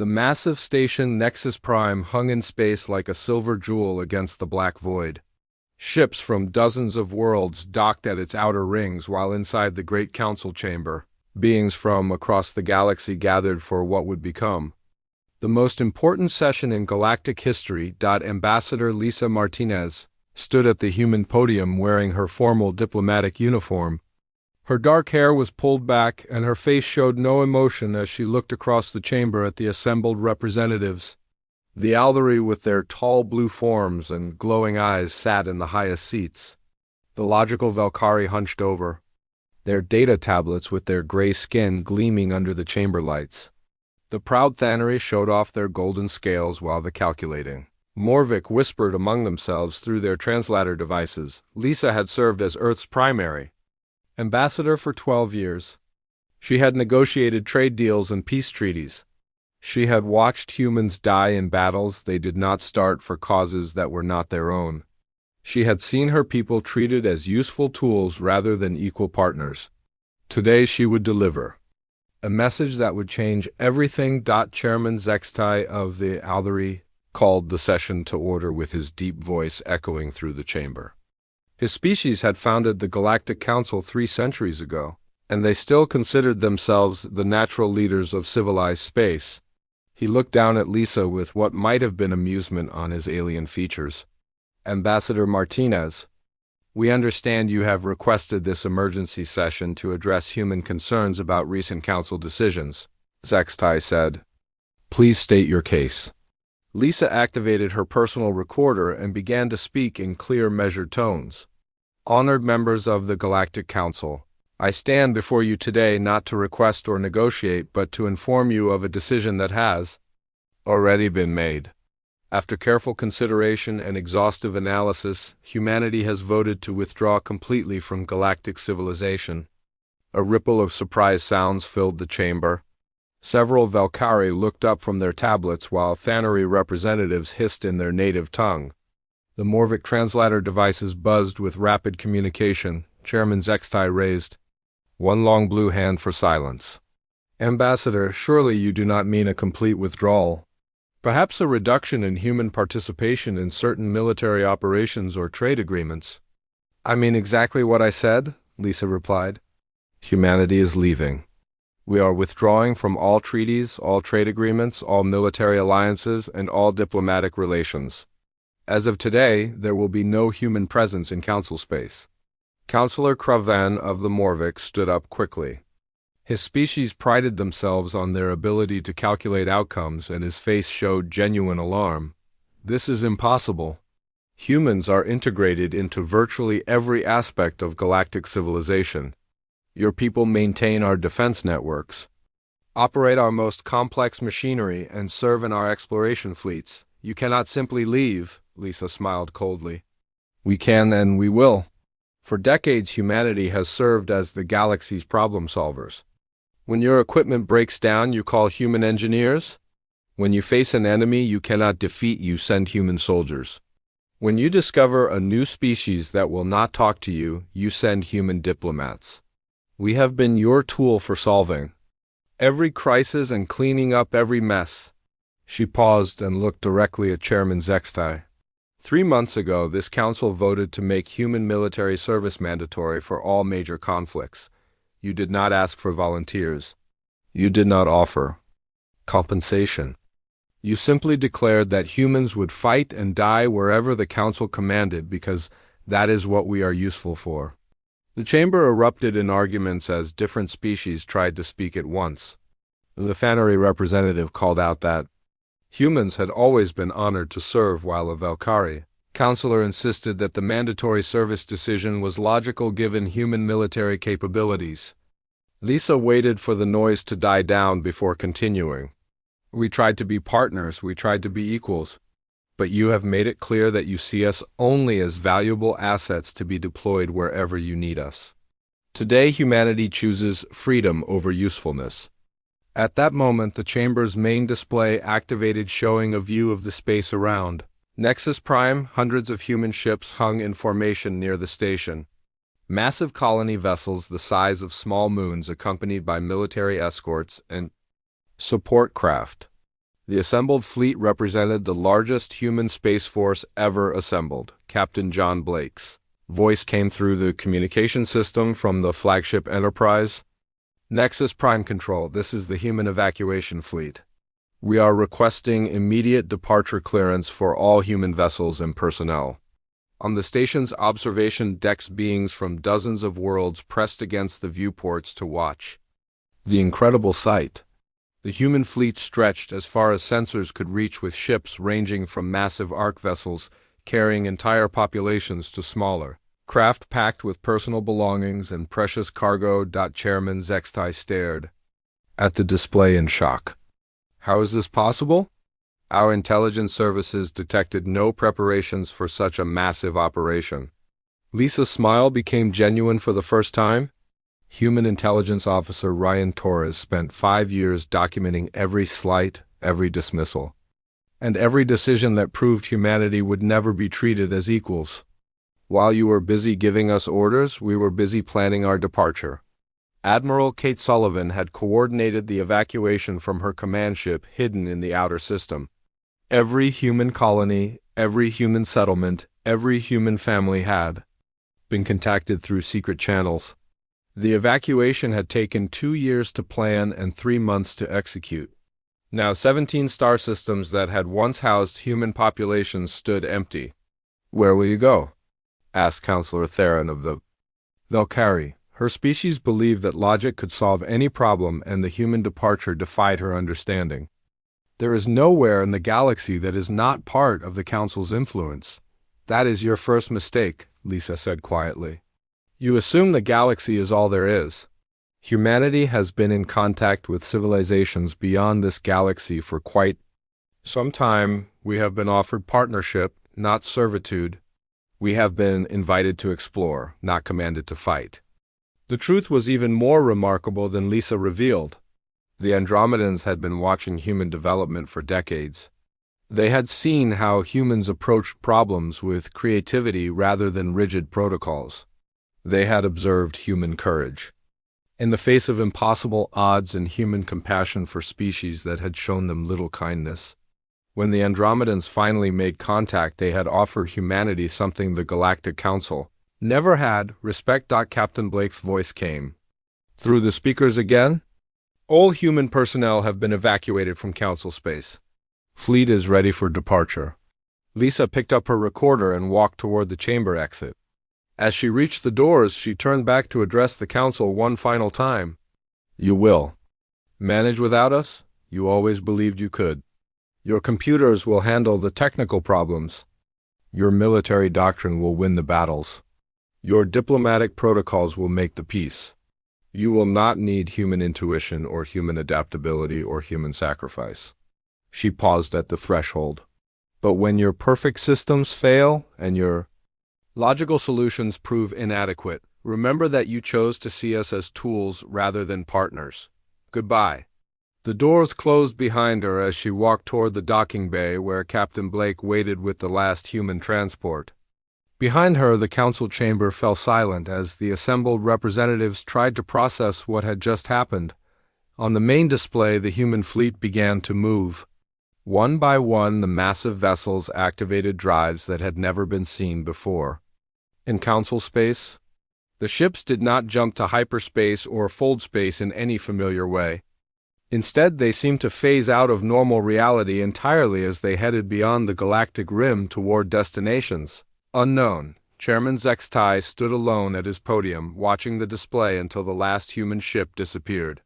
The massive station Nexus Prime hung in space like a silver jewel against the black void. Ships from dozens of worlds docked at its outer rings, while inside the Great Council Chamber, beings from across the galaxy gathered for what would become the most important session in galactic history. Ambassador Lisa Martinez stood at the human podium wearing her formal diplomatic uniform. Her dark hair was pulled back, and her face showed no emotion as she looked across the chamber at the assembled representatives. The Aldari, with their tall blue forms and glowing eyes, sat in the highest seats. The logical Valkyrie hunched over, their data tablets with their gray skin gleaming under the chamber lights. The proud Thanari showed off their golden scales while the calculating Morvic whispered among themselves through their translator devices. Lisa had served as Earth's primary ambassador for 12 years. She had negotiated trade deals and peace treaties. She had watched humans die in battles they did not start for causes that were not their own. She had seen her people treated as useful tools rather than equal partners. Today she would deliver a message that would change everything. Chairman Zextai of the Aldari called the session to order with his deep voice echoing through the chamber. His species had founded the Galactic Council 3 centuries ago, and they still considered themselves the natural leaders of civilized space. He looked down at Lisa with what might have been amusement on his alien features. Ambassador Martinez, we understand you have requested this emergency session to address human concerns about recent council decisions, Zextai said. Please state your case. Lisa activated her personal recorder and began to speak in clear, measured tones. Honored members of the Galactic Council, I stand before you today not to request or negotiate, but to inform you of a decision that has already been made. After careful consideration and exhaustive analysis, humanity has voted to withdraw completely from galactic civilization. A ripple of surprise sounds filled the chamber. Several Valkyrie looked up from their tablets while Thanari representatives hissed in their native tongue. The Morvic translator devices buzzed with rapid communication. Chairman Zextai raised one long blue hand for silence. Ambassador, surely you do not mean a complete withdrawal. Perhaps a reduction in human participation in certain military operations or trade agreements. I mean exactly what I said, Lisa replied. Humanity is leaving. We are withdrawing from all treaties, all trade agreements, all military alliances, and all diplomatic relations. As of today, there will be no human presence in council space. Councillor Craven of the Morvic stood up quickly. His species prided themselves on their ability to calculate outcomes, and his face showed genuine alarm. This is impossible. Humans are integrated into virtually every aspect of galactic civilization. Your people maintain our defense networks, operate our most complex machinery, and serve in our exploration fleets. You cannot simply leave, Lisa smiled coldly. We can and we will. For decades, humanity has served as the galaxy's problem solvers. When your equipment breaks down, you call human engineers. When you face an enemy you cannot defeat, you send human soldiers. When you discover a new species that will not talk to you, you send human diplomats. We have been your tool for solving every crisis and cleaning up every mess. She paused and looked directly at Chairman Zextai. 3 months ago, this council voted to make human military service mandatory for all major conflicts. You did not ask for volunteers. You did not offer compensation. You simply declared that humans would fight and die wherever the council commanded because that is what we are useful for. The chamber erupted in arguments as different species tried to speak at once. The Thanari representative called out that humans had always been honored to serve, while a Valkyrie counselor insisted that the mandatory service decision was logical given human military capabilities. Lisa waited for the noise to die down before continuing. We tried to be partners, we tried to be equals, but you have made it clear that you see us only as valuable assets to be deployed wherever you need us. Today, humanity chooses freedom over usefulness. At that moment, the chamber's main display activated, showing a view of the space around. Nexus Prime, hundreds of human ships hung in formation near the station. Massive colony vessels the size of small moons accompanied by military escorts and support craft. The assembled fleet represented the largest human space force ever assembled. Captain John Blake's voice came through the communication system from the flagship Enterprise. Nexus Prime Control, this is the human evacuation fleet. We are requesting immediate departure clearance for all human vessels and personnel. On the station's observation decks, beings from dozens of worlds pressed against the viewports to watch the incredible sight. The human fleet stretched as far as sensors could reach, with ships ranging from massive arc vessels carrying entire populations to smaller craft packed with personal belongings and precious cargo. Chairman Zextai stared at the display in shock. How is this possible? Our intelligence services detected no preparations for such a massive operation. Lisa's smile became genuine for the first time. Human intelligence officer Ryan Torres spent 5 years documenting every slight, every dismissal, and every decision that proved humanity would never be treated as equals. While you were busy giving us orders, we were busy planning our departure. Admiral Kate Sullivan had coordinated the evacuation from her command ship hidden in the outer system. Every human colony, every human settlement, every human family had been contacted through secret channels. The evacuation had taken 2 years to plan and 3 months to execute. Now 17 star systems that had once housed human populations stood empty. "Where will you go?" asked Counselor Theron of the Valkyrie. Her species believed that logic could solve any problem, and the human departure defied her understanding. "There is nowhere in the galaxy that is not part of the Council's influence." "That is your first mistake," Lisa said quietly. "You assume the galaxy is all there is. Humanity has been in contact with civilizations beyond this galaxy for quite some time. We have been offered partnership, not servitude. We have been invited to explore, not commanded to fight." The truth was even more remarkable than Lisa revealed. The Andromedans had been watching human development for decades. They had seen how humans approached problems with creativity rather than rigid protocols. They had observed human courage in the face of impossible odds and human compassion for species that had shown them little kindness. When the Andromedans finally made contact, they had offered humanity something the Galactic Council never had: respect. Captain Blake's voice came through the speakers again. "All human personnel have been evacuated from Council space. Fleet is ready for departure." Lisa picked up her recorder and walked toward the chamber exit. As she reached the doors, she turned back to address the Council one final time. "You will manage without us? You always believed you could. Your computers will handle the technical problems. Your military doctrine will win the battles. Your diplomatic protocols will make the peace. You will not need human intuition or human adaptability or human sacrifice." She paused at the threshold. "But when your perfect systems fail and your logical solutions prove inadequate, remember that you chose to see us as tools rather than partners. Goodbye." The doors closed behind her as she walked toward the docking bay where Captain Blake waited with the last human transport. Behind her, the council chamber fell silent as the assembled representatives tried to process what had just happened. On the main display, the human fleet began to move. One by one, the massive vessels activated drives that had never been seen before. In council space, the ships did not jump to hyperspace or fold space in any familiar way. Instead, they seemed to phase out of normal reality entirely as they headed beyond the galactic rim toward destinations unknown. Chairman Zextai stood alone at his podium, watching the display until the last human ship disappeared.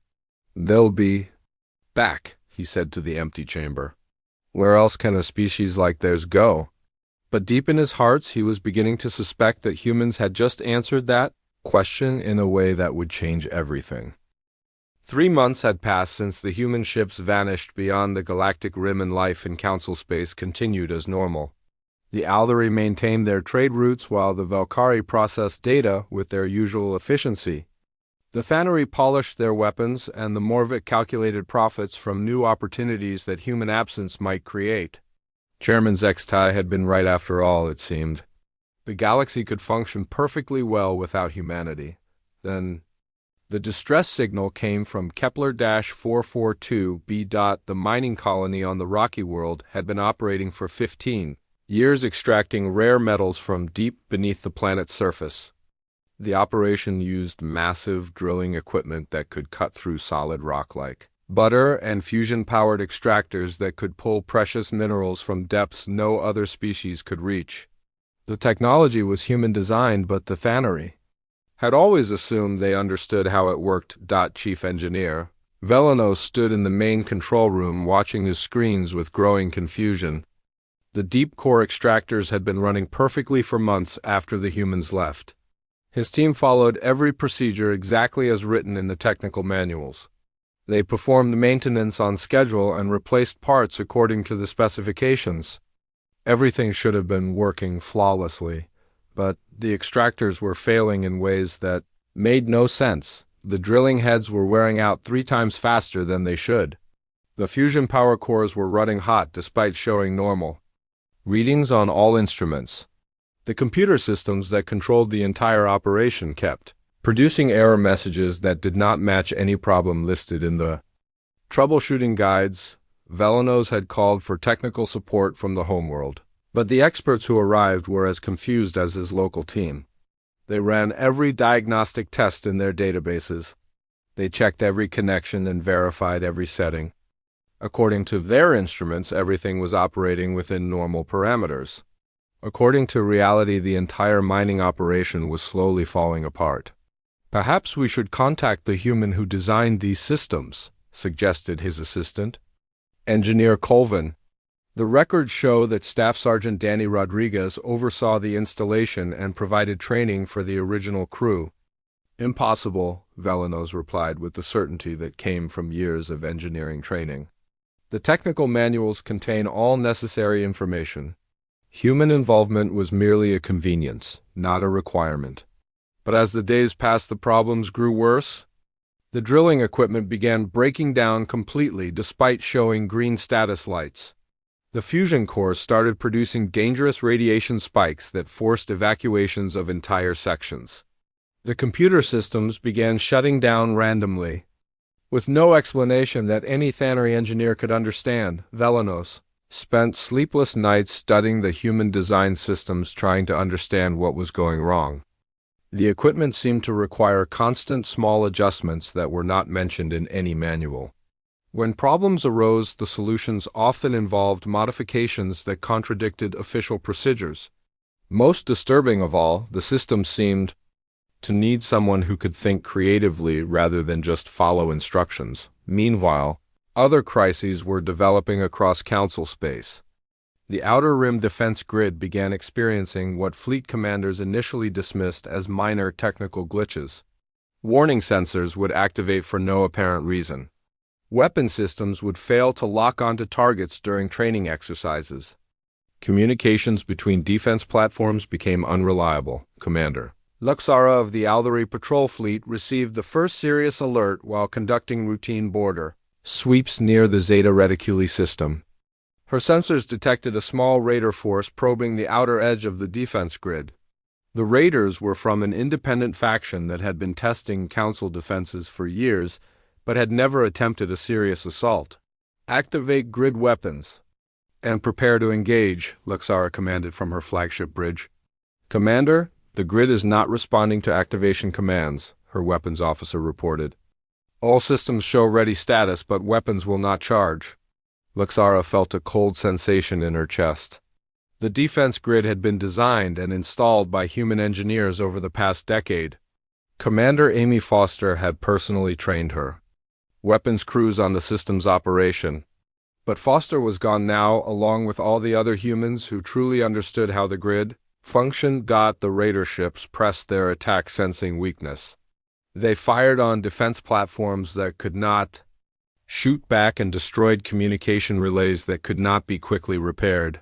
"They'll be back," he said to the empty chamber. "Where else can a species like theirs go?" But deep in his heart, he was beginning to suspect that humans had just answered that question in a way that would change everything. 3 months had passed since the human ships vanished beyond the galactic rim, and life in council space continued as normal. The Aldari maintained their trade routes while the Valkyrie processed data with their usual efficiency. The Thanari polished their weapons, and the Morvik calculated profits from new opportunities that human absence might create. Chairman Zextai had been right after all, it seemed. The galaxy could function perfectly well without humanity. Then The distress signal came from Kepler-442b. The mining colony on the rocky world had been operating for 15 years, extracting rare metals from deep beneath the planet's surface. The operation used massive drilling equipment that could cut through solid rock like butter and fusion-powered extractors that could pull precious minerals from depths no other species could reach. The technology was human-designed, but the Thanary had always assumed they understood how it worked. Chief Engineer Velenos stood in the main control room watching his screens with growing confusion. The deep core extractors had been running perfectly for months after the humans left. His team followed every procedure exactly as written in the technical manuals. They performed maintenance on schedule and replaced parts according to the specifications. Everything should have been working flawlessly, but the extractors were failing in ways that made no sense. The drilling heads were wearing out 3 times faster than they should. The fusion power cores were running hot despite showing normal readings on all instruments. The computer systems that controlled the entire operation kept producing error messages that did not match any problem listed in the troubleshooting guides. Velenos had called for technical support from the homeworld, but the experts who arrived were as confused as his local team. They ran every diagnostic test in their databases. They checked every connection and verified every setting. According to their instruments, everything was operating within normal parameters. According to reality, the entire mining operation was slowly falling apart. "Perhaps we should contact the human who designed these systems," suggested his assistant, Engineer Colvin. The records show that Staff Sergeant Danny Rodriguez oversaw the installation and provided training for the original crew. "Impossible," Velenos replied with the certainty that came from years of engineering training. "The technical manuals contain all necessary information. Human involvement was merely a convenience, not a requirement." But as the days passed, the problems grew worse. The drilling equipment began breaking down completely despite showing green status lights. The fusion cores started producing dangerous radiation spikes that forced evacuations of entire sections. The computer systems began shutting down randomly. With no explanation that any Thanary engineer could understand, Velenos spent sleepless nights studying the human-designed systems, trying to understand what was going wrong. The equipment seemed to require constant small adjustments that were not mentioned in any manual. When problems arose, the solutions often involved modifications that contradicted official procedures. Most disturbing of all, the system seemed to need someone who could think creatively rather than just follow instructions. Meanwhile, other crises were developing across Council space. The Outer Rim defense grid began experiencing what fleet commanders initially dismissed as minor technical glitches. Warning sensors would activate for no apparent reason. Weapon systems would fail to lock onto targets during training exercises. Communications between defense platforms became unreliable. Commander Luxara of the Aldari Patrol Fleet received the first serious alert while conducting routine border sweeps near the Zeta Reticuli system. Her sensors detected a small raider force probing the outer edge of the defense grid. The raiders were from an independent faction that had been testing Council defenses for years, but had never attempted a serious assault. "Activate grid weapons and prepare to engage," Luxara commanded from her flagship bridge. "Commander, the grid is not responding to activation commands," her weapons officer reported. "All systems show ready status, but weapons will not charge." Luxara felt a cold sensation in her chest. The defense grid had been designed and installed by human engineers over the past decade. Commander Amy Foster had personally trained her weapons crews on the system's operation. But Foster was gone now, along with all the other humans who truly understood how the grid functioned. The raider ships pressed their attack, sensing weakness. They fired on defense platforms that could not shoot back and destroyed communication relays that could not be quickly repaired.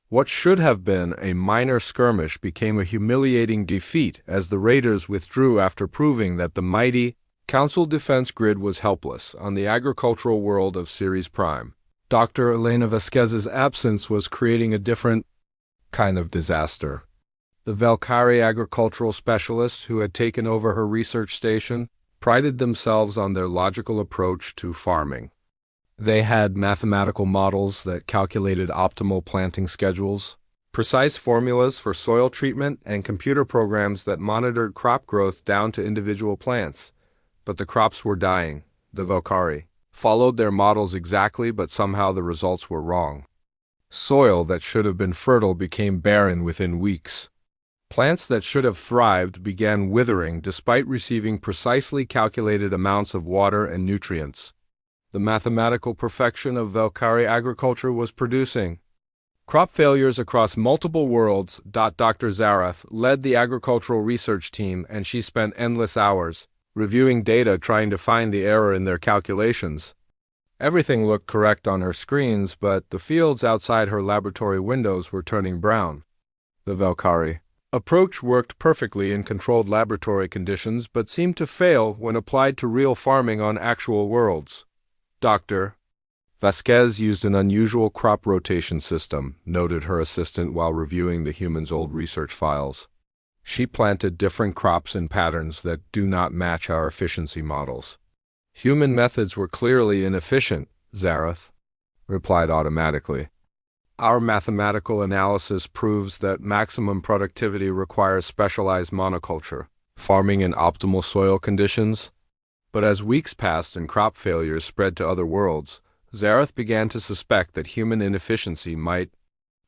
What should have been a minor skirmish became a humiliating defeat as the raiders withdrew after proving that the mighty Council defense grid was helpless on the agricultural world of Ceres Prime. Dr. Elena Vasquez's absence was creating a different kind of disaster. The Valkyrie agricultural specialist who had taken over her research station prided themselves on their logical approach to farming. They had mathematical models that calculated optimal planting schedules, precise formulas for soil treatment, and computer programs that monitored crop growth down to individual plants. But the crops were dying. The Valkyrie followed their models exactly, but somehow the results were wrong. Soil that should have been fertile became barren within weeks. Plants that should have thrived began withering despite receiving precisely calculated amounts of water and nutrients. The mathematical perfection of Valkyrie agriculture was producing crop failures across multiple worlds. Dr. Zarath led the agricultural research team, and she spent endless hours reviewing data trying to find the error in their calculations. Everything looked correct on her screens, but the fields outside her laboratory windows were turning brown. The Valkyrie approach worked perfectly in controlled laboratory conditions, but seemed to fail when applied to real farming on actual worlds. Dr. Vasquez used an unusual crop rotation system, noted her assistant while reviewing the human's old research files. She planted different crops in patterns that do not match our efficiency models. Human methods were clearly inefficient, Zarath replied automatically. Our mathematical analysis proves that maximum productivity requires specialized monoculture, farming in optimal soil conditions. But as weeks passed and crop failures spread to other worlds, Zarath began to suspect that human inefficiency might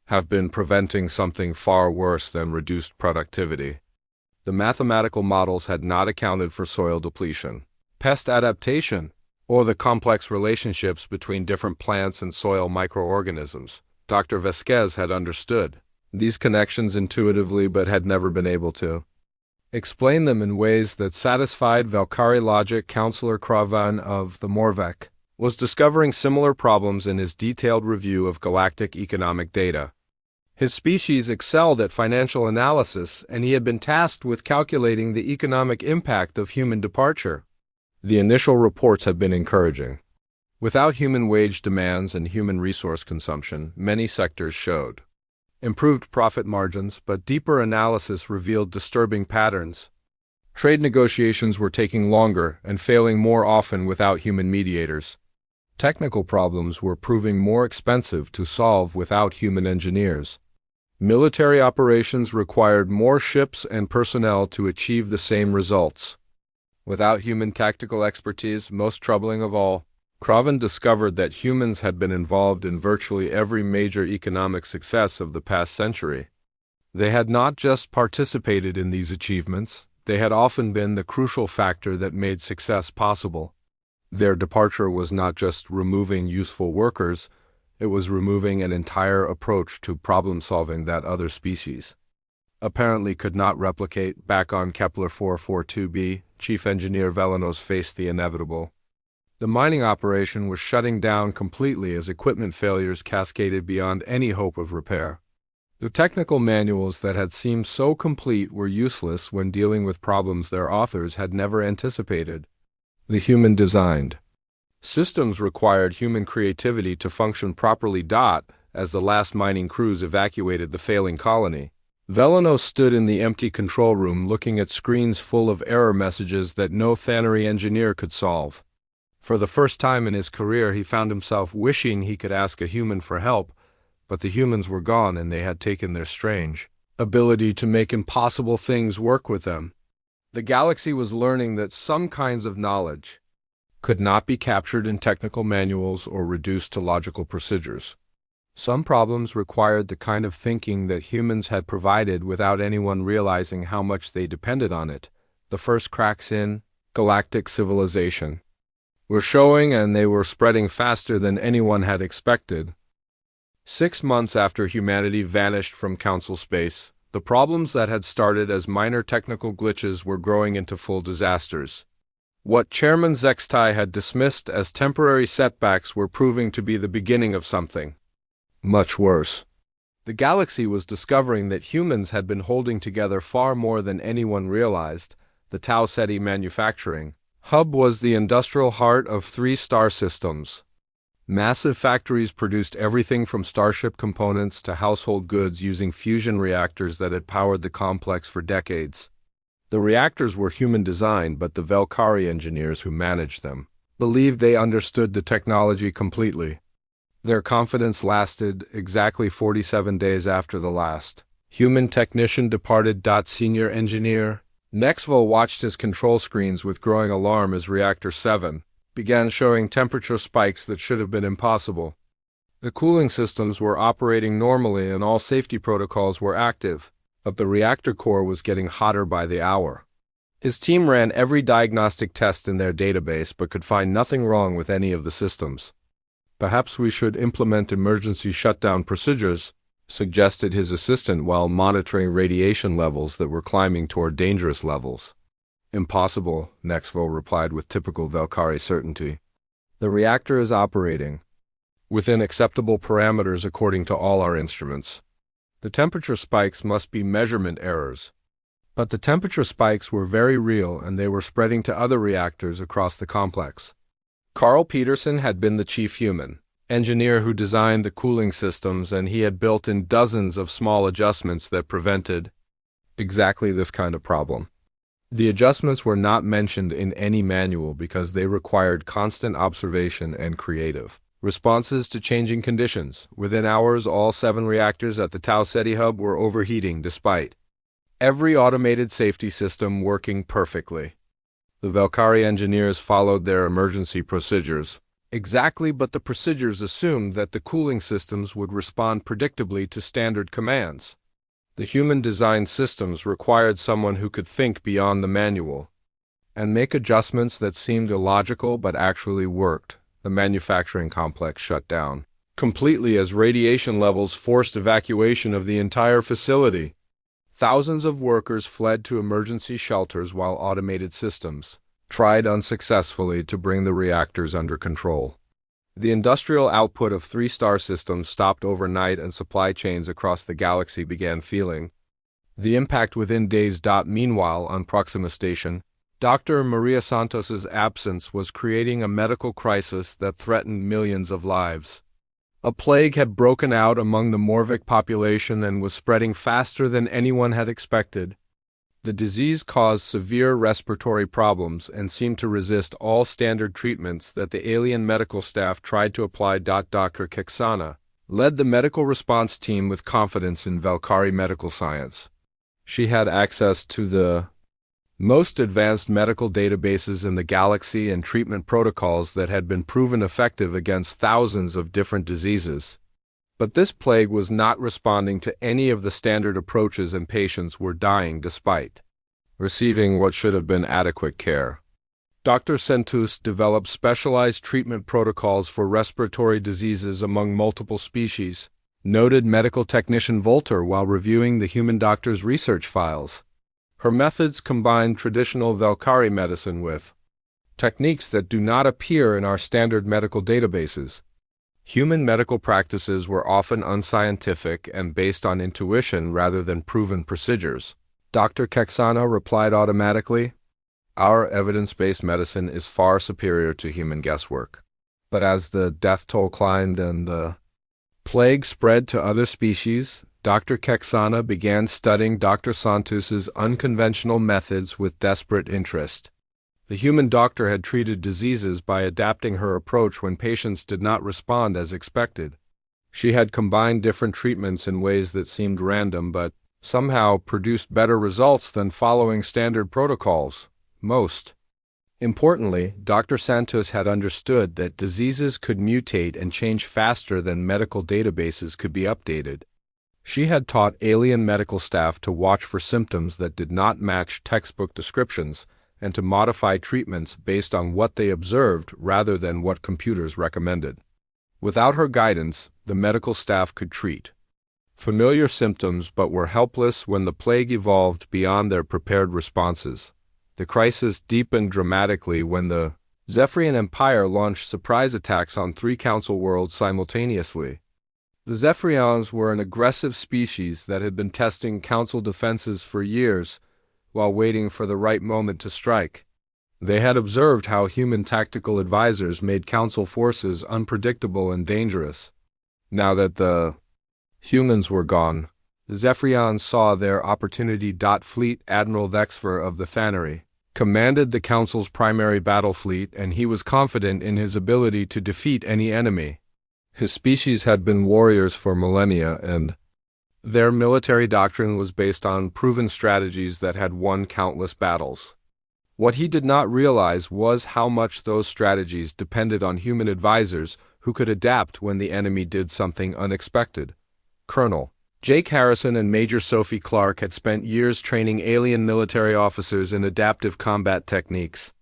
have been preventing something far worse than reduced productivity. The mathematical models had not accounted for soil depletion, pest adaptation, or the complex relationships between different plants and soil microorganisms. Dr. Vasquez had understood these connections intuitively but had never been able to explain them in ways that satisfied Valkyrie logic. Counselor Kravan of the Morvek was discovering similar problems in his detailed review of galactic economic data. His species excelled at financial analysis, and he had been tasked with calculating the economic impact of human departure. The initial reports had been encouraging. Without human wage demands and human resource consumption, many sectors showed improved profit margins, but deeper analysis revealed disturbing patterns. Trade negotiations were taking longer and failing more often without human mediators. Technical problems were proving more expensive to solve without human engineers. Military operations required more ships and personnel to achieve the same results. Without human tactical expertise, most troubling of all, Kraven discovered that humans had been involved in virtually every major economic success of the past century. They had not just participated in these achievements, they had often been the crucial factor that made success possible. Their departure was not just removing useful workers, it was removing an entire approach to problem-solving that other species apparently could not replicate. Back on Kepler 442b, Chief Engineer Velenos faced the inevitable. The mining operation was shutting down completely as equipment failures cascaded beyond any hope of repair. The technical manuals that had seemed so complete were useless when dealing with problems their authors had never anticipated. The human-designed systems required human creativity to function properly. As the last mining crews evacuated the failing colony, Velenos stood in the empty control room looking at screens full of error messages that no Thannery engineer could solve. For the first time in his career, he found himself wishing he could ask a human for help, but the humans were gone and they had taken their strange ability to make impossible things work with them. The galaxy was learning that some kinds of knowledge could not be captured in technical manuals or reduced to logical procedures. Some problems required the kind of thinking that humans had provided without anyone realizing how much they depended on it. The first cracks in galactic civilization were showing, and they were spreading faster than anyone had expected. 6 months after humanity vanished from Council space, the problems that had started as minor technical glitches were growing into full disasters. What Chairman Zextai had dismissed as temporary setbacks were proving to be the beginning of something much worse. The galaxy was discovering that humans had been holding together far more than anyone realized. The Tau Ceti manufacturing hub was the industrial heart of 3 star systems. Massive factories produced everything from starship components to household goods using fusion reactors that had powered the complex for decades. The reactors were human-designed, but the Valkyrie engineers who managed them believed they understood the technology completely. Their confidence lasted exactly 47 days after the last human technician departed. Senior engineer Nexville watched his control screens with growing alarm as Reactor 7 began showing temperature spikes that should have been impossible. The cooling systems were operating normally and all safety protocols were active, but the reactor core was getting hotter by the hour. His team ran every diagnostic test in their database but could find nothing wrong with any of the systems. "Perhaps we should implement emergency shutdown procedures," suggested his assistant while monitoring radiation levels that were climbing toward dangerous levels. "Impossible," Nexville replied with typical Valkyrie certainty. "The reactor is operating within acceptable parameters according to all our instruments. The temperature spikes must be measurement errors." But the temperature spikes were very real and they were spreading to other reactors across the complex. Carl Peterson had been the chief human engineer who designed the cooling systems, and he had built in dozens of small adjustments that prevented exactly this kind of problem. The adjustments were not mentioned in any manual because they required constant observation and creative responses to changing conditions. Within hours, all 7 reactors at the Tau Ceti hub were overheating despite every automated safety system working perfectly. The Valkyrie engineers followed their emergency procedures exactly, but the procedures assumed that the cooling systems would respond predictably to standard commands. The human-designed systems required someone who could think beyond the manual and make adjustments that seemed illogical but actually worked. The manufacturing complex shut down completely as radiation levels forced evacuation of the entire facility. Thousands of workers fled to emergency shelters while automated systems tried unsuccessfully to bring the reactors under control. The industrial output of 3-star systems stopped overnight and supply chains across the galaxy began feeling the impact within days. Meanwhile, on Proxima Station, Dr. Maria Santos's absence was creating a medical crisis that threatened millions of lives. A plague had broken out among the Morvic population and was spreading faster than anyone had expected. The disease caused severe respiratory problems and seemed to resist all standard treatments that the alien medical staff tried to apply. Dr. Keksana led the medical response team with confidence in Valkyrie medical science. She had access to the most advanced medical databases in the galaxy and treatment protocols that had been proven effective against thousands of different diseases. But this plague was not responding to any of the standard approaches and patients were dying despite receiving what should have been adequate care. Dr. Sentus developed specialized treatment protocols for respiratory diseases among multiple species, noted medical technician Volter while reviewing the human doctor's research files. Her methods combined traditional Valkyrie medicine with techniques that do not appear in our standard medical databases. Human medical practices were often unscientific and based on intuition rather than proven procedures. Dr. Keksana replied automatically, "Our evidence-based medicine is far superior to human guesswork." But as the death toll climbed and the plague spread to other species, Dr. Keksana began studying Dr. Santus's unconventional methods with desperate interest. The human doctor had treated diseases by adapting her approach when patients did not respond as expected. She had combined different treatments in ways that seemed random but somehow produced better results than following standard protocols. Most importantly, Dr. Santos had understood that diseases could mutate and change faster than medical databases could be updated. She had taught alien medical staff to watch for symptoms that did not match textbook descriptions and to modify treatments based on what they observed rather than what computers recommended. Without her guidance, the medical staff could treat familiar symptoms but were helpless when the plague evolved beyond their prepared responses. The crisis deepened dramatically when the Zephyrian Empire launched surprise attacks on 3 council worlds simultaneously. The Zephyrians were an aggressive species that had been testing council defenses for years while waiting for the right moment to strike. They had observed how human tactical advisors made council forces unpredictable and dangerous. Now that the humans were gone, The Zephyrians saw their opportunity. Fleet Admiral Vexfer of the Thanary commanded the Council's primary battle fleet, and he was confident in his ability to defeat any enemy. His species had been warriors for millennia, and their military doctrine was based on proven strategies that had won countless battles. What he did not realize was how much those strategies depended on human advisors who could adapt when the enemy did something unexpected. Colonel Jake Harrison and Major Sophie Clark had spent years training alien military officers in adaptive combat techniques.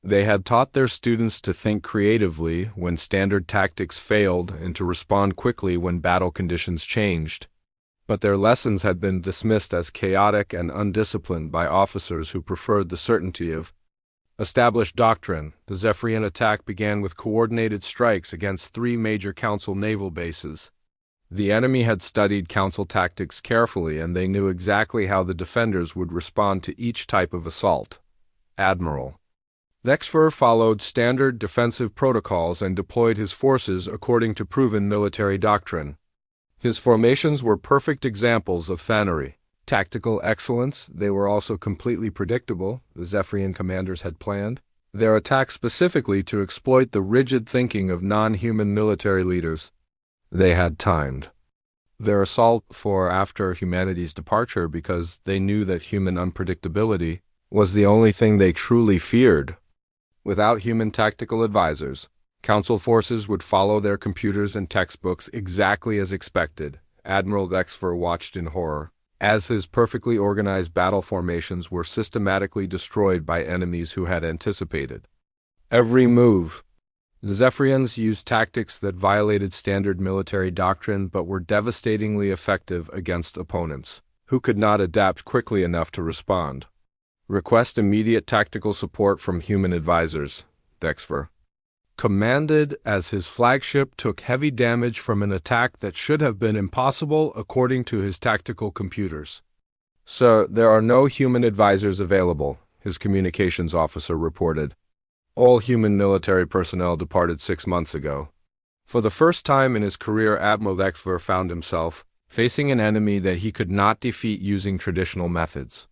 They had taught their students to think creatively when standard tactics failed and to respond quickly when battle conditions changed. But their lessons had been dismissed as chaotic and undisciplined by officers who preferred the certainty of established doctrine. The Zephyrian attack began with coordinated strikes against 3 major Council naval bases. The enemy had studied Council tactics carefully, and they knew exactly how the defenders would respond to each type of assault. Admiral Vexfer followed standard defensive protocols and deployed his forces according to proven military doctrine. His formations were perfect examples of Thanary tactical excellence. They were also completely predictable, the Zephyrian commanders had planned their attack specifically to exploit the rigid thinking of non-human military leaders. They had timed their assault for after humanity's departure because they knew that human unpredictability was the only thing they truly feared. Without human tactical advisors, Council forces would follow their computers and textbooks exactly as expected. Admiral Vexfer watched in horror as his perfectly organized battle formations were systematically destroyed by enemies who had anticipated every move. The Zephyrians used tactics that violated standard military doctrine but were devastatingly effective against opponents who could not adapt quickly enough to respond. Request immediate tactical support from human advisors. Vexfer commanded as his flagship took heavy damage from an attack that should have been impossible according to his tactical computers. "Sir, there are no human advisors available," his communications officer reported. "All human military personnel departed 6 months ago." For the first time in his career, Admiral Vexfer found himself facing an enemy that he could not defeat using traditional methods.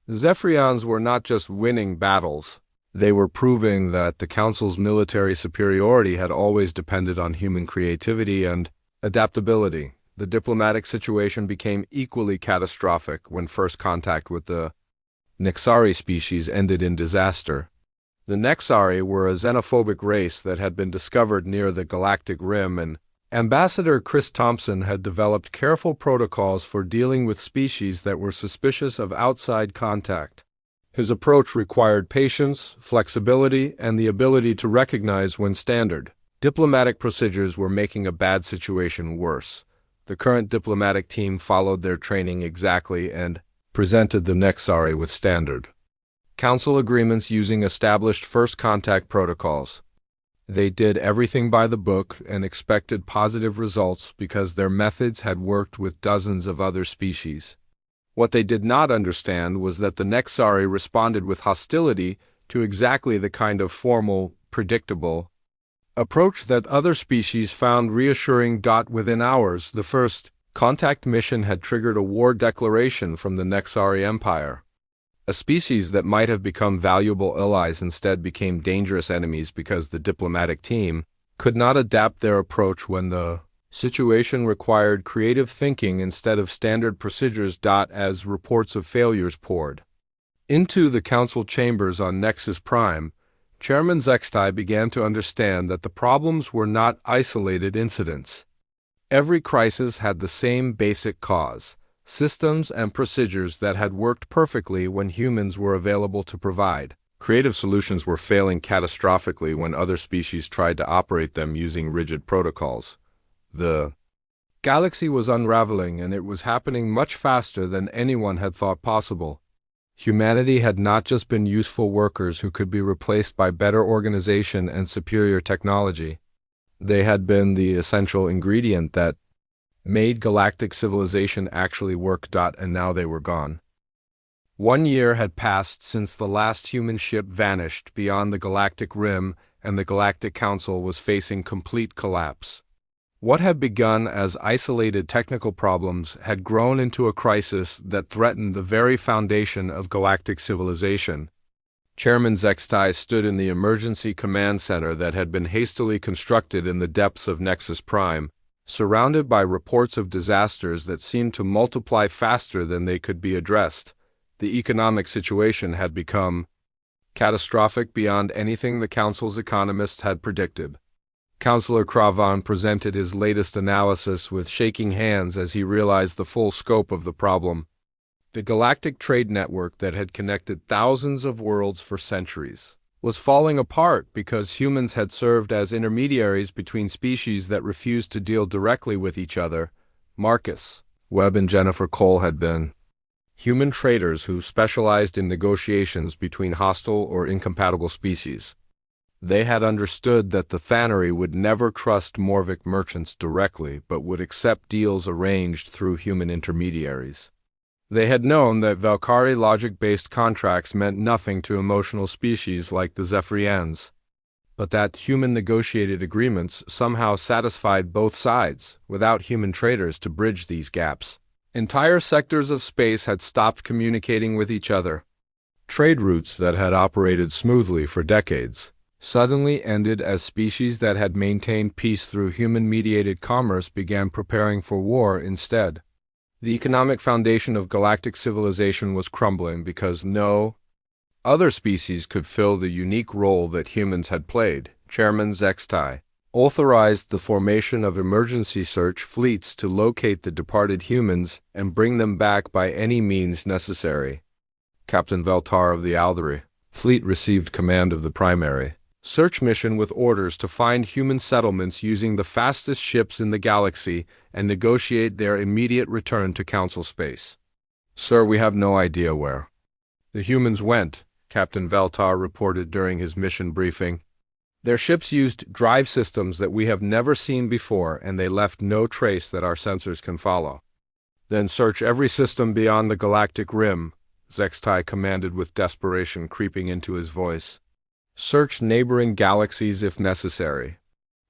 The Zephyrians were not just winning battles. They were proving that the Council's military superiority had always depended on human creativity and adaptability. The diplomatic situation became equally catastrophic when first contact with the Nexari species ended in disaster. The Nexari were a xenophobic race that had been discovered near the Galactic Rim, and Ambassador Chris Thompson had developed careful protocols for dealing with species that were suspicious of outside contact. His approach required patience, flexibility, and the ability to recognize when standard diplomatic procedures were making a bad situation worse. The current diplomatic team followed their training exactly and presented the Nexari with standard Council agreements using established first contact protocols. They did everything by the book and expected positive results because their methods had worked with dozens of other species. What they did not understand was that the Nexari responded with hostility to exactly the kind of formal, predictable approach that other species found reassuring. Within hours, the first contact mission had triggered a war declaration from the Nexari Empire. A species that might have become valuable allies instead became dangerous enemies because the diplomatic team could not adapt their approach when the situation required creative thinking instead of standard procedures. As reports of failures poured into the Council chambers on Nexus Prime, Chairman Zextai began to understand that the problems were not isolated incidents. Every crisis had the same basic cause: systems and procedures that had worked perfectly when humans were available to provide creative solutions were failing catastrophically when other species tried to operate them using rigid protocols. The galaxy was unraveling, and it was happening much faster than anyone had thought possible. Humanity had not just been useful workers who could be replaced by better organization and superior technology. They had been the essential ingredient that made galactic civilization actually work. And now they were gone. 1 year had passed since the last human ship vanished beyond the Galactic Rim, and the Galactic Council was facing complete collapse. What had begun as isolated technical problems had grown into a crisis that threatened the very foundation of galactic civilization. Chairman Zextai stood in the emergency command center that had been hastily constructed in the depths of Nexus Prime, surrounded by reports of disasters that seemed to multiply faster than they could be addressed. The economic situation had become catastrophic beyond anything the Council's economists had predicted. Councillor Cravan presented his latest analysis with shaking hands as he realized the full scope of the problem. The galactic trade network that had connected thousands of worlds for centuries was falling apart because humans had served as intermediaries between species that refused to deal directly with each other. Marcus, Webb, and Jennifer Cole had been human traders who specialized in negotiations between hostile or incompatible species. They had understood that the Thannery would never trust Morvic merchants directly, but would accept deals arranged through human intermediaries. They had known that Valkyrie logic-based contracts meant nothing to emotional species like the Zephyrians, but that human-negotiated agreements somehow satisfied both sides, without human traders to bridge these gaps. Entire sectors of space had stopped communicating with each other. Trade routes that had operated smoothly for decades suddenly ended as species that had maintained peace through human-mediated commerce began preparing for war instead. The economic foundation of galactic civilization was crumbling because no other species could fill the unique role that humans had played. Chairman Zextai authorized the formation of emergency search fleets to locate the departed humans and bring them back by any means necessary. Captain Veltar of the Aldari fleet received command of the primary search mission with orders to find human settlements using the fastest ships in the galaxy and negotiate their immediate return to Council space. Sir, we have no idea where the humans went, Captain Veltar reported during his mission briefing. Their ships used drive systems that we have never seen before, and they left no trace that our sensors can follow. Then search every system beyond the galactic rim, Zextai commanded with desperation creeping into his voice. Search neighboring galaxies if necessary.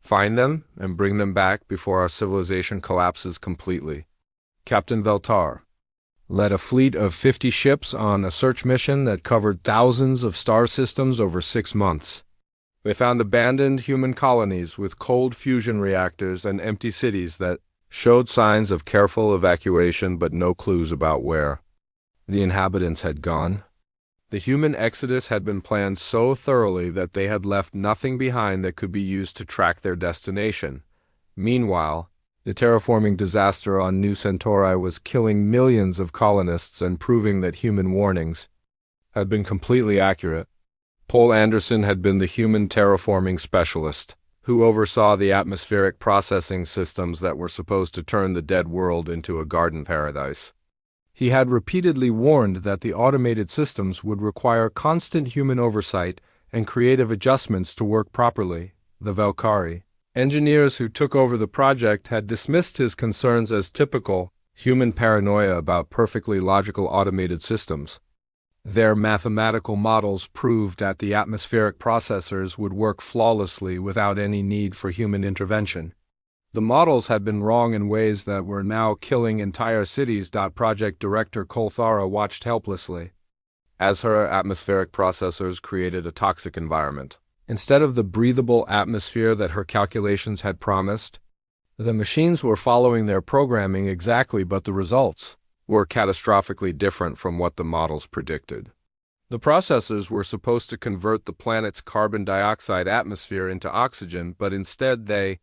Find them and bring them back before our civilization collapses completely. Captain Veltar led a fleet of 50 ships on a search mission that covered thousands of star systems over 6 months. They found abandoned human colonies with cold fusion reactors and empty cities that showed signs of careful evacuation but no clues about where the inhabitants had gone. The human exodus had been planned so thoroughly that they had left nothing behind that could be used to track their destination. Meanwhile, the terraforming disaster on New Centauri was killing millions of colonists and proving that human warnings had been completely accurate. Paul Anderson had been the human terraforming specialist, who oversaw the atmospheric processing systems that were supposed to turn the dead world into a garden paradise. He had repeatedly warned that the automated systems would require constant human oversight and creative adjustments to work properly. The Valkyrie engineers who took over the project had dismissed his concerns as typical human paranoia about perfectly logical automated systems. Their mathematical models proved that the atmospheric processors would work flawlessly without any need for human intervention. The models had been wrong in ways that were now killing entire cities. Project Director Kolthara watched helplessly as her atmospheric processors created a toxic environment. Instead of the breathable atmosphere that her calculations had promised, the machines were following their programming exactly, but the results were catastrophically different from what the models predicted. The processors were supposed to convert the planet's carbon dioxide atmosphere into oxygen, but instead they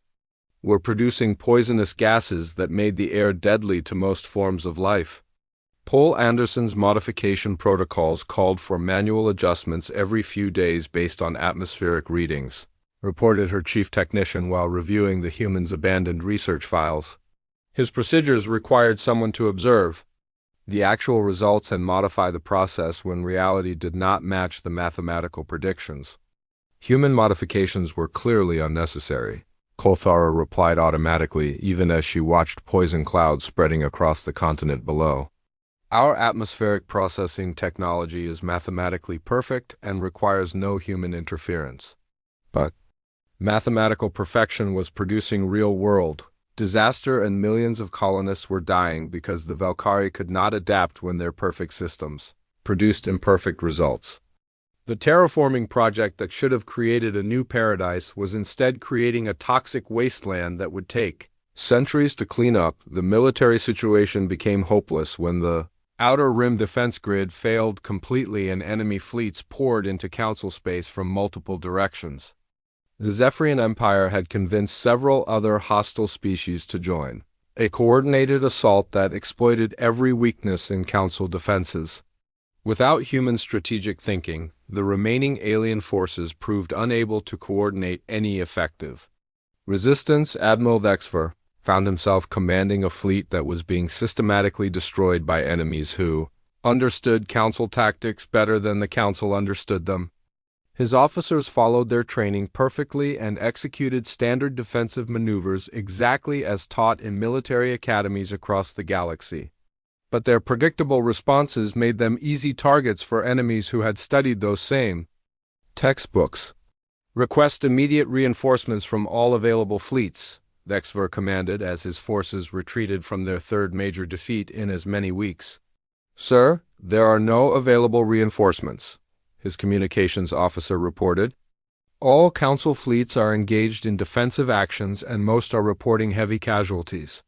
were producing poisonous gases that made the air deadly to most forms of life. Paul Anderson's modification protocols called for manual adjustments every few days based on atmospheric readings, reported her chief technician while reviewing the humans' abandoned research files. His procedures required someone to observe the actual results and modify the process when reality did not match the mathematical predictions. Human modifications were clearly unnecessary, Kolthara replied automatically, even as she watched poison clouds spreading across the continent below. Our atmospheric processing technology is mathematically perfect and requires no human interference. But mathematical perfection was producing real-world disaster, and millions of colonists were dying because the Valkyrie could not adapt when their perfect systems produced imperfect results. The terraforming project that should have created a new paradise was instead creating a toxic wasteland that would take centuries to clean up. The military situation became hopeless when the outer rim defense grid failed completely and enemy fleets poured into council space from multiple directions. The Zephyrian Empire had convinced several other hostile species to join a coordinated assault that exploited every weakness in council defenses. Without human strategic thinking, the remaining alien forces proved unable to coordinate any effective resistance. Admiral Dexfer found himself commanding a fleet that was being systematically destroyed by enemies who understood council tactics better than the council understood them. His officers followed their training perfectly and executed standard defensive maneuvers exactly as taught in military academies across the galaxy. But their predictable responses made them easy targets for enemies who had studied those same textbooks. "Request immediate reinforcements from all available fleets," Dexver commanded as his forces retreated from their third major defeat in as many weeks. "Sir, there are no available reinforcements," his communications officer reported. "All council fleets are engaged in defensive actions and most are reporting heavy casualties."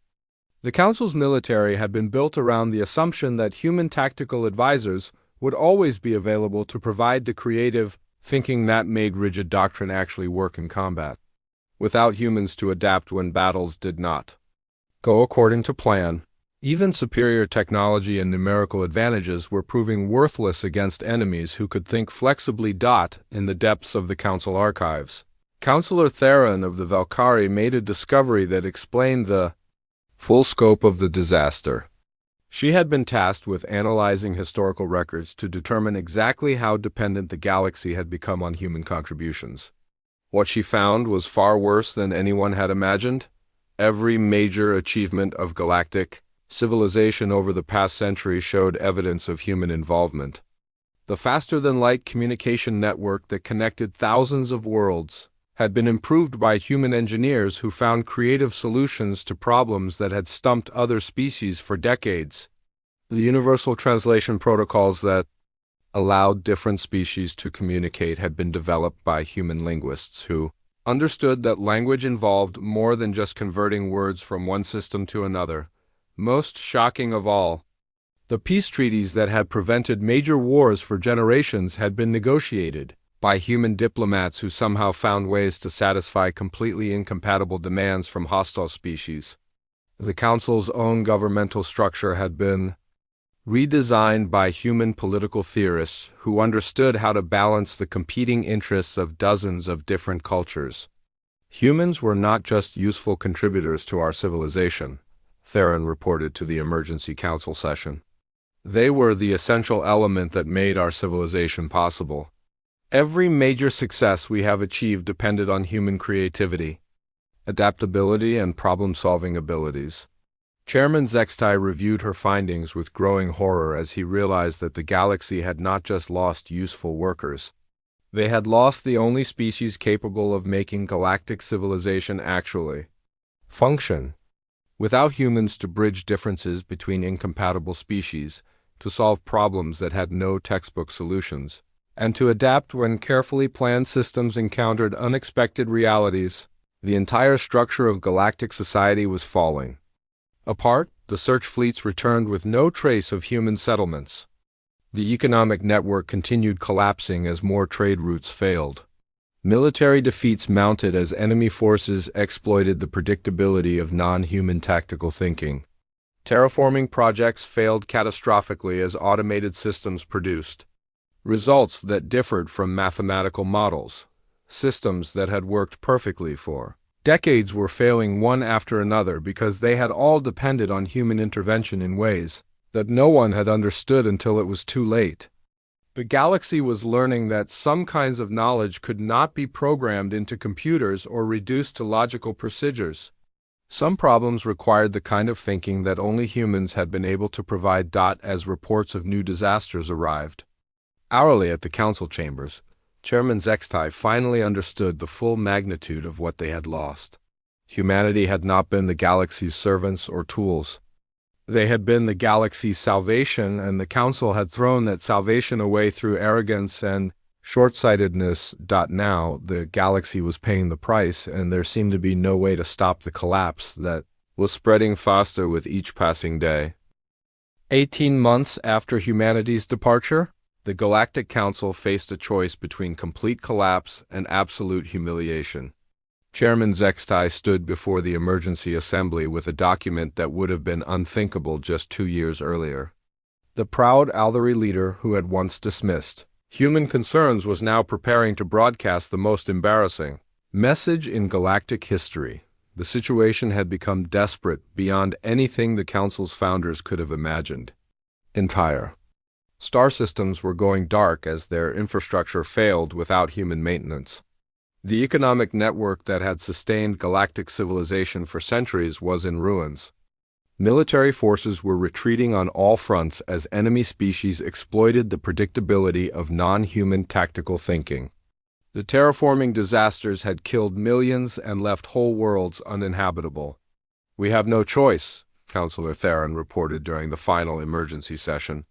The council's military had been built around the assumption that human tactical advisors would always be available to provide the creative thinking that made rigid doctrine actually work in combat. Without humans to adapt when battles did not go according to plan, even superior technology and numerical advantages were proving worthless against enemies who could think flexibly. In the depths of the council archives, Counselor Theron of the Valkyrie made a discovery that explained the full scope of the disaster. She had been tasked with analyzing historical records to determine exactly how dependent the galaxy had become on human contributions. What she found was far worse than anyone had imagined. Every major achievement of galactic civilization over the past century showed evidence of human involvement. The faster-than-light communication network that connected thousands of worlds had been improved by human engineers who found creative solutions to problems that had stumped other species for decades. The universal translation protocols that allowed different species to communicate had been developed by human linguists who understood that language involved more than just converting words from one system to another. Most shocking of all, the peace treaties that had prevented major wars for generations had been negotiated by human diplomats who somehow found ways to satisfy completely incompatible demands from hostile species. The Council's own governmental structure had been redesigned by human political theorists who understood how to balance the competing interests of dozens of different cultures. Humans were not just useful contributors to our civilization, Theron reported to the emergency council session. They were the essential element that made our civilization possible. Every major success we have achieved depended on human creativity, adaptability, and problem-solving abilities. Chairman Zextai reviewed her findings with growing horror as he realized that the galaxy had not just lost useful workers. They had lost the only species capable of making galactic civilization actually function. Without humans to bridge differences between incompatible species, to solve problems that had no textbook solutions, and to adapt when carefully planned systems encountered unexpected realities, the entire structure of galactic society was falling apart. The search fleets returned with no trace of human settlements. The economic network continued collapsing as more trade routes failed. Military defeats mounted as enemy forces exploited the predictability of non-human tactical thinking. Terraforming projects failed catastrophically as automated systems produced results that differed from mathematical models. Systems that had worked perfectly for decades were failing one after another because they had all depended on human intervention in ways that no one had understood until it was too late. The galaxy was learning that some kinds of knowledge could not be programmed into computers or reduced to logical procedures. Some problems required the kind of thinking that only humans had been able to provide. As reports of new disasters arrived hourly at the council chambers, Chairman Zextai finally understood the full magnitude of what they had lost. Humanity had not been the galaxy's servants or tools. They had been the galaxy's salvation, and the Council had thrown that salvation away through arrogance and short-sightedness. Now, the galaxy was paying the price, and there seemed to be no way to stop the collapse that was spreading faster with each passing day. 18 months after humanity's departure, the Galactic Council faced a choice between complete collapse and absolute humiliation. Chairman Zextai stood before the emergency assembly with a document that would have been unthinkable just 2 years earlier. The proud Aldari leader who had once dismissed human concerns was now preparing to broadcast the most embarrassing message in galactic history. The situation had become desperate beyond anything the Council's founders could have imagined. Entire star systems were going dark as their infrastructure failed without human maintenance. The economic network that had sustained galactic civilization for centuries was in ruins. Military forces were retreating on all fronts as enemy species exploited the predictability of non-human tactical thinking. The terraforming disasters had killed millions and left whole worlds uninhabitable. "We have no choice," Counselor Theron reported during the final emergency session.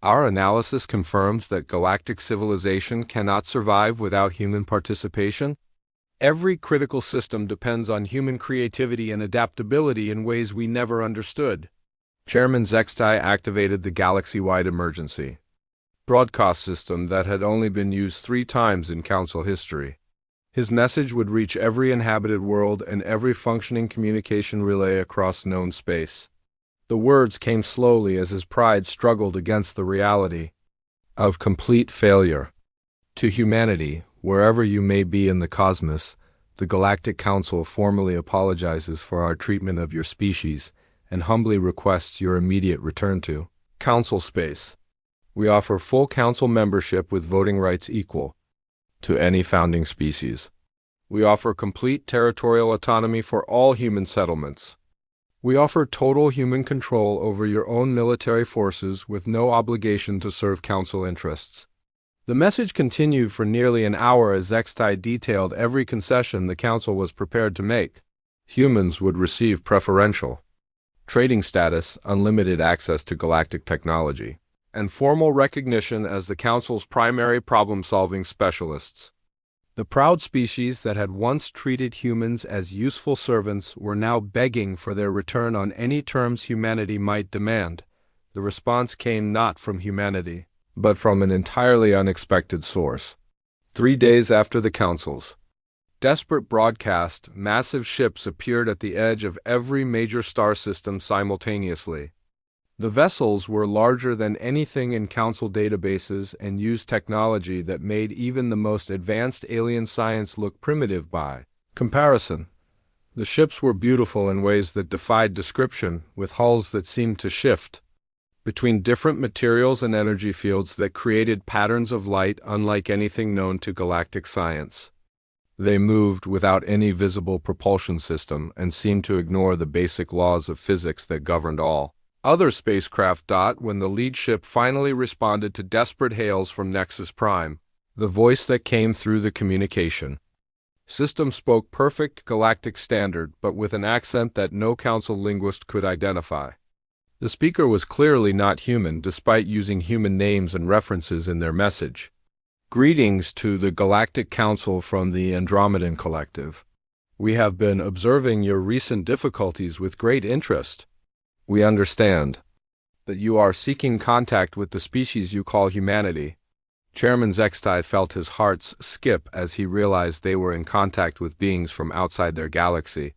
"Our analysis confirms that galactic civilization cannot survive without human participation. Every critical system depends on human creativity and adaptability in ways we never understood." Chairman Zextai activated the galaxy-wide emergency broadcast system that had only been used 3 times in Council history. His message would reach every inhabited world and every functioning communication relay across known space. The words came slowly as his pride struggled against the reality of complete failure. "To humanity, wherever you may be in the cosmos, the Galactic Council formally apologizes for our treatment of your species and humbly requests your immediate return to Council space. We offer full Council membership with voting rights equal to any founding species. We offer complete territorial autonomy for all human settlements. We offer total human control over your own military forces with no obligation to serve Council interests." The message continued for nearly an hour as Zextai detailed every concession the Council was prepared to make. Humans would receive preferential trading status, unlimited access to galactic technology, and formal recognition as the Council's primary problem-solving specialists. The proud species that had once treated humans as useful servants were now begging for their return on any terms humanity might demand. The response came not from humanity, but from an entirely unexpected source. 3 days after the Council's desperate broadcast, massive ships appeared at the edge of every major star system simultaneously. The vessels were larger than anything in Council databases and used technology that made even the most advanced alien science look primitive by comparison. The ships were beautiful in ways that defied description, with hulls that seemed to shift between different materials and energy fields that created patterns of light unlike anything known to galactic science. They moved without any visible propulsion system and seemed to ignore the basic laws of physics that governed all other spacecraft. When the lead ship finally responded to desperate hails from Nexus Prime, the voice that came through the communication system spoke perfect galactic standard, but with an accent that no Council linguist could identify. The speaker was clearly not human, despite using human names and references in their message. "Greetings to the Galactic Council from the Andromedan Collective. We have been observing your recent difficulties with great interest. We understand that you are seeking contact with the species you call humanity." Chairman Zextai felt his heart skip as he realized they were in contact with beings from outside their galaxy.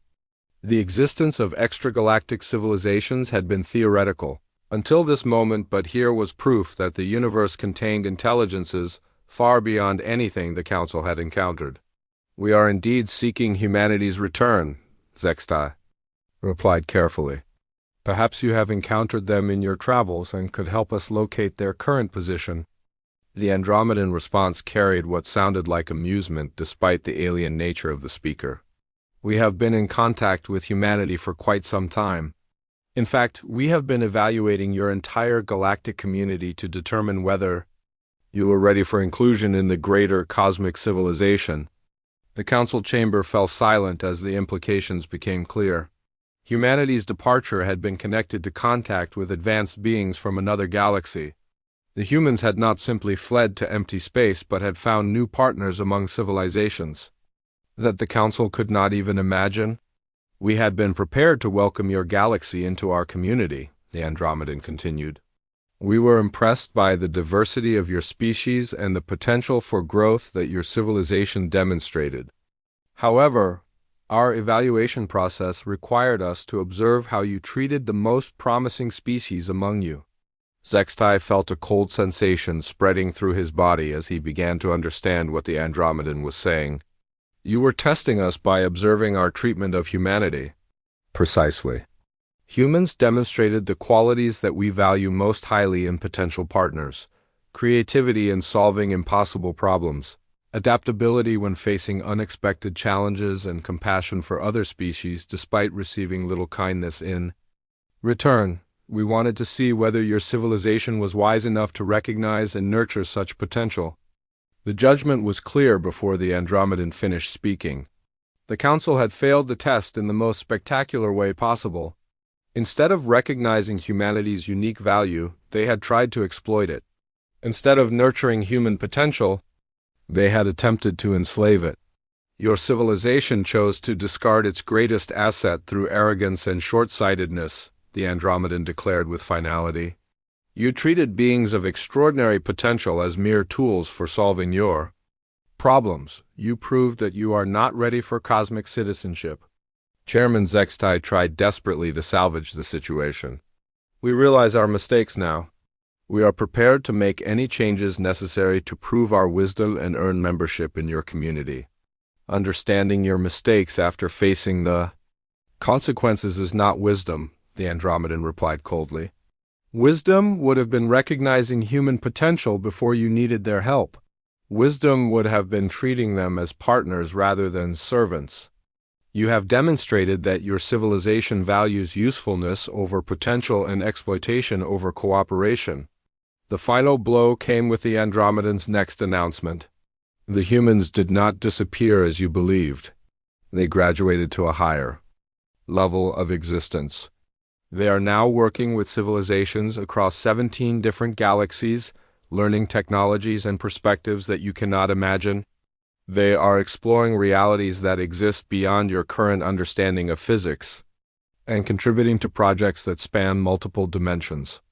The existence of extragalactic civilizations had been theoretical until this moment, but here was proof that the universe contained intelligences far beyond anything the Council had encountered. "We are indeed seeking humanity's return," Zextai replied carefully. "Perhaps you have encountered them in your travels and could help us locate their current position." The Andromedan response carried what sounded like amusement despite the alien nature of the speaker. "We have been in contact with humanity for quite some time. In fact, we have been evaluating your entire galactic community to determine whether you are ready for inclusion in the greater cosmic civilization." The council chamber fell silent as the implications became clear. Humanity's departure had been connected to contact with advanced beings from another galaxy. The humans had not simply fled to empty space but had found new partners among civilizations that the council could not even imagine. "We had been prepared to welcome your galaxy into our community," the Andromedan continued. "We were impressed by the diversity of your species and the potential for growth that your civilization demonstrated. However, our evaluation process required us to observe how you treated the most promising species among you." Zextai felt a cold sensation spreading through his body as he began to understand what the Andromedan was saying. "You were testing us by observing our treatment of humanity." "Precisely. Humans demonstrated the qualities that we value most highly in potential partners: creativity in solving impossible problems, adaptability when facing unexpected challenges, and compassion for other species despite receiving little kindness in return. We wanted to see whether your civilization was wise enough to recognize and nurture such potential." The judgment was clear before the Andromedan finished speaking. The council had failed the test in the most spectacular way possible. Instead of recognizing humanity's unique value, they had tried to exploit it. Instead of nurturing human potential, they had attempted to enslave it. Your civilization chose to discard its greatest asset through arrogance and short-sightedness, the Andromedan declared with finality. You treated beings of extraordinary potential as mere tools for solving your problems. You proved that you are not ready for cosmic citizenship. Chairman Zextai tried desperately to salvage the situation. "We realize our mistakes now. We are prepared to make any changes necessary to prove our wisdom and earn membership in your community. Understanding your mistakes after facing the consequences is not wisdom," the Andromedan replied coldly. "Wisdom would have been recognizing human potential before you needed their help. Wisdom would have been treating them as partners rather than servants. You have demonstrated that your civilization values usefulness over potential and exploitation over cooperation." The final blow came with the Andromedan's next announcement. "The humans did not disappear as you believed. They graduated to a higher level of existence. They are now working with civilizations across 17 different galaxies, learning technologies and perspectives that you cannot imagine. They are exploring realities that exist beyond your current understanding of physics, and contributing to projects that span multiple dimensions."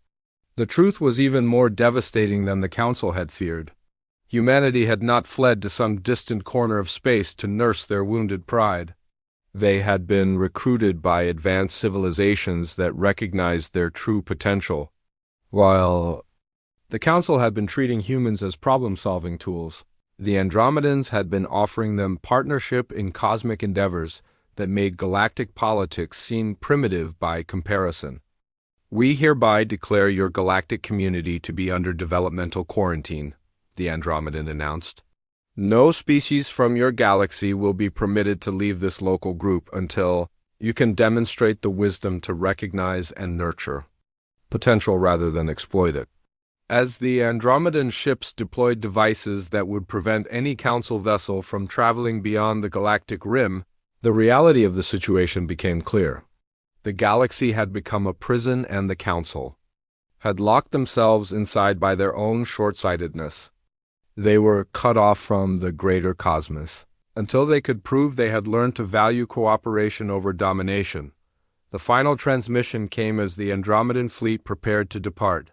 The truth was even more devastating than the Council had feared. Humanity had not fled to some distant corner of space to nurse their wounded pride. They had been recruited by advanced civilizations that recognized their true potential. While the Council had been treating humans as problem-solving tools, the Andromedans had been offering them partnership in cosmic endeavors that made galactic politics seem primitive by comparison. "We hereby declare your galactic community to be under developmental quarantine," the Andromedan announced. "No species from your galaxy will be permitted to leave this local group until you can demonstrate the wisdom to recognize and nurture potential rather than exploit it." As the Andromedan ships deployed devices that would prevent any Council vessel from traveling beyond the galactic rim, the reality of the situation became clear. The galaxy had become a prison, and the Council had locked themselves inside by their own short-sightedness. They were cut off from the greater cosmos until they could prove they had learned to value cooperation over domination. The final transmission came as the Andromedan fleet prepared to depart.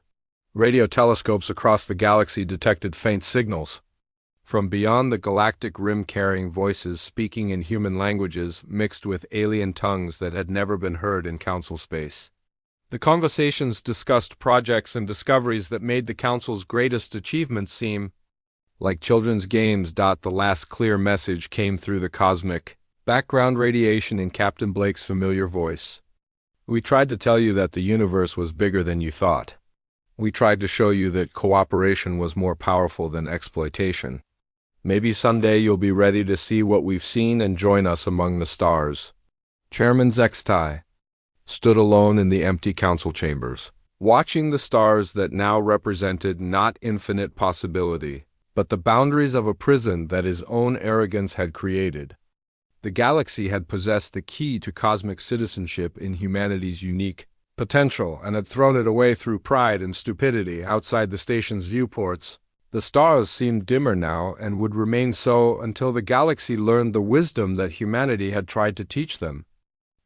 Radio telescopes across the galaxy detected faint signals from beyond the galactic rim, carrying voices speaking in human languages mixed with alien tongues that had never been heard in Council space. The conversations discussed projects and discoveries that made the Council's greatest achievements seem like children's games. The last clear message came through the cosmic background radiation in Captain Blake's familiar voice. "We tried to tell you that the universe was bigger than you thought. We tried to show you that cooperation was more powerful than exploitation. Maybe someday you'll be ready to see what we've seen and join us among the stars." Chairman Zextai stood alone in the empty Council chambers, watching the stars that now represented not infinite possibility, but the boundaries of a prison that his own arrogance had created. The galaxy had possessed the key to cosmic citizenship in humanity's unique potential and had thrown it away through pride and stupidity outside the station's viewports. The stars seemed dimmer now and would remain so until the galaxy learned the wisdom that humanity had tried to teach them.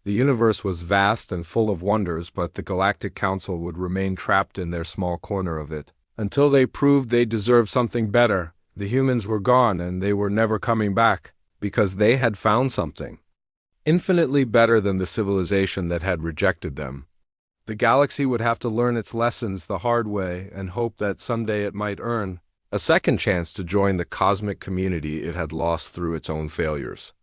The universe was vast and full of wonders, but the Galactic Council would remain trapped in their small corner of it. Until they proved they deserved something better, the humans were gone and they were never coming back, because they had found something infinitely better than the civilization that had rejected them. The galaxy would have to learn its lessons the hard way and hope that someday it might earn a second chance to join the cosmic community it had lost through its own failures.